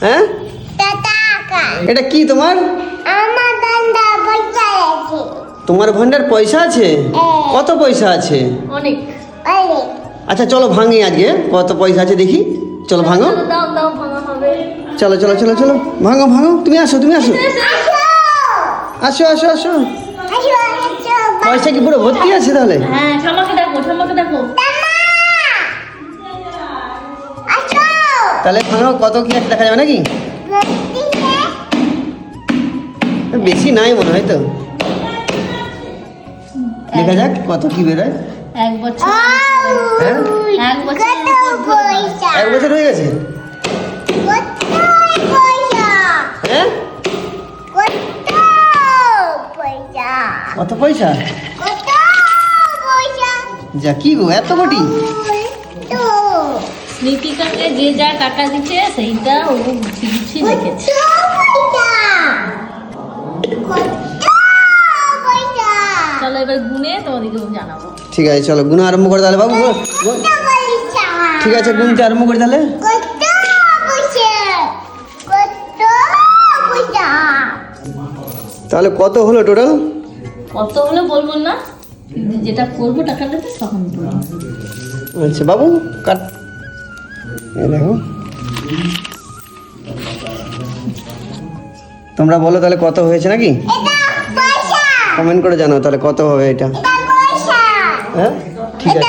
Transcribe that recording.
হ্যাঁ এটা কি তোমার? তোমার ভান্ডার পয়সা আছে? কত পয়সা আছে? অনেক। আচ্ছা চলো ভাঙি আজকে, কত পয়সা আছে দেখি। চলো ভাঙো, দাও দাও ভাঙা হবে। চলো চলো চলো চলো ভাঙো ভাঙো। তুমি আসো তুমি আসো, আসো আসো আসো। পয়সা কি পুরো ভর্তি আছে তাহলে? হ্যাঁ ঠাম্মাকে দেখো, ঠাম্মাকে দেখো। তাহলে ভাঙো, কত কি আছে দেখা যাবে নাকি? বেশি নাই মনে হয় তো, দেখা যাক কত কি বেরোয়। এক বছর। হ্যাঁ এক বছর। এক বছর হয়ে গেছে। হ্যাঁ কত পয়সা? যা কি গো এত কোটি? স্মৃতিকাকে যে যা টাকা দিচ্ছে সেইটা ও গুছিয়ে রেখেছে। চলো এবার গুনে তোমাদেরকে জানাবো। ঠিক আছে চলো গুনা আরম্ভ করে তাহলে বাবু। ঠিক আছে গুনতে আরম্ভ করে তাহলে। তাহলে কত হলো টোটাল? কত হলো বলবো না, কিন্তু যেটা করবো টাকাটা তো তখন বলবো। আচ্ছা বাবু কাট, এই দেখো তোমরা বলো তাহলে কত হয়েছে নাকি, কমেন্ট করে জানাও তাহলে কত হবে এটা। হ্যাঁ ঠিক আছে।